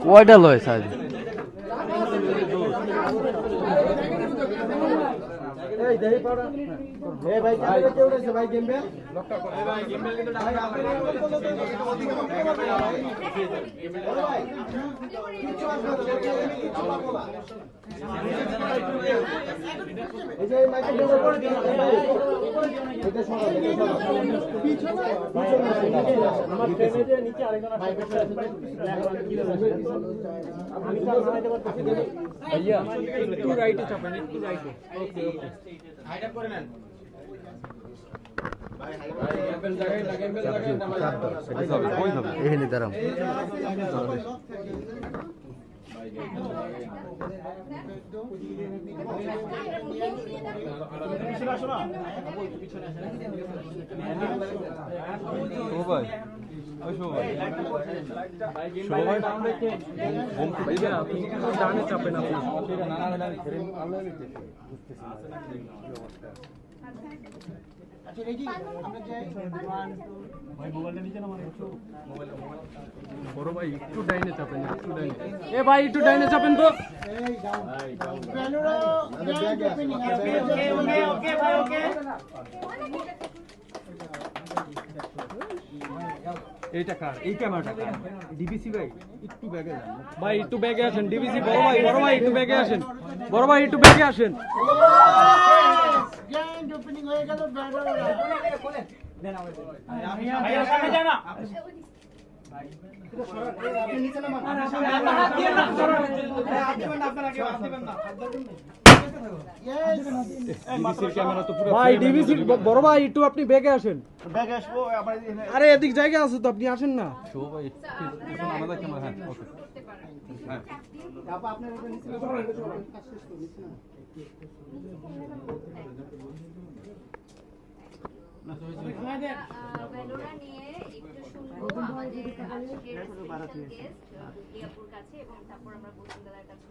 কয়টা লয়েছে আজ? একটু রাইটে চাপেন, একটু রাইটে। ওকে ওকে, হাইড করে নেন। এখানে দাঁড়াও। ডানে চাপেন আপনি। বড় ভাই একটু ডাইনে চাপেন, একটু ডাইনে। এ ভাই একটু ডাইনে চাপেন তো। এইটা কার? এই ক্যামেরাটা কার? ডিবিসি ভাই একটু ব্যাগে যান ভাই, একটু ব্যাগে আসেন। ডিবিসি বড় ভাই, বড় ভাই একটু ব্যাগে আসেন, বড় ভাই একটু ব্যাগে আসেন। গ্র্যান্ড ওপেনিং হয়ে গেল। দেন আমাদের ভাই সামনে যান না আপনি নিচে নামান, হাত দিয়ে না, হাত দিবেন না, আপনারা কেউ হাত দিবেন না, হাত দিবেন না। ডিবিসির ক্যামেরা তো পুরো ভাই, ডিবিসির বড় ভাই একটু আপনি ব্যাগে আসেন। ব্যাগে আসবো আমরা। আরে এদিক জায়গা আছে তো, আপনি আসেন না। শো ভাই এখন আমাদের ক্যামেরা। হ্যাঁ ওকে, হ্যাঁ আপা আপনার এটা নিচে কাজ শেষ করে নিচে না। ভেলোরা নিয়ে একটু শুনবো আমাদের আজকের স্পেশাল গেস্ট রিয়াপুর কাছে, এবং তারপর আমরা বসুন্ধরার কাছে।